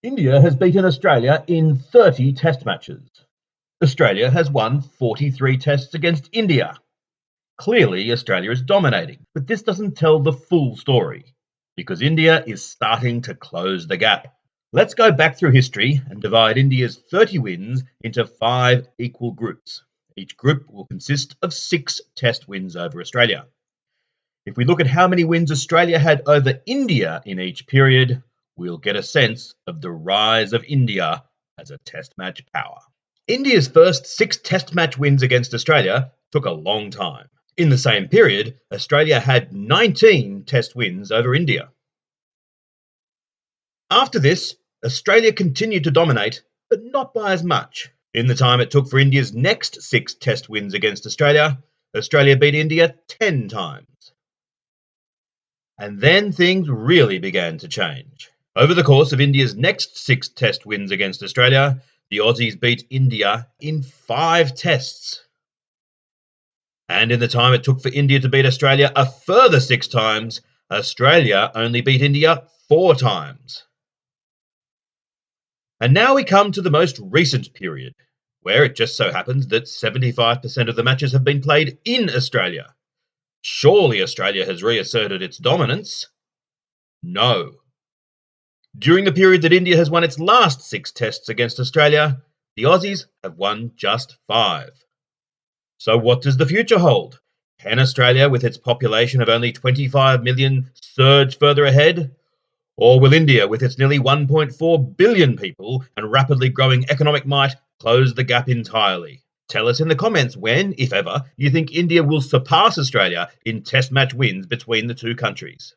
India has beaten Australia in 30 test matches. Australia has won 43 tests against India. Clearly, Australia is dominating, but this doesn't tell the full story, because India is starting to close the gap. Let's go back through history and divide India's 30 wins into 5 equal groups. Each group will consist of 6 test wins over Australia. If we look at how many wins Australia had over India in each period, we'll get a sense of the rise of India as a test match power. India's first 6 test match wins against Australia took a long time. In the same period, Australia had 19 test wins over India. After this, Australia continued to dominate, but not by as much. In the time it took for India's next 6 test wins against Australia, Australia beat India 10 times. And then things really began to change. Over the course of India's next 6 test wins against Australia, the Aussies beat India in 5 tests. And in the time it took for India to beat Australia a further 6 times, Australia only beat India 4 times. And now we come to the most recent period, where it just so happens that 75% of the matches have been played in Australia. Surely Australia has reasserted its dominance? No. During the period that India has won its last 6 tests against Australia, the Aussies have won just 5. So what does the future hold? Can Australia, with its population of only 25 million, surge further ahead? Or will India, with its nearly 1.4 billion people and rapidly growing economic might, close the gap entirely? Tell us in the comments when, if ever, you think India will surpass Australia in test match wins between the two countries.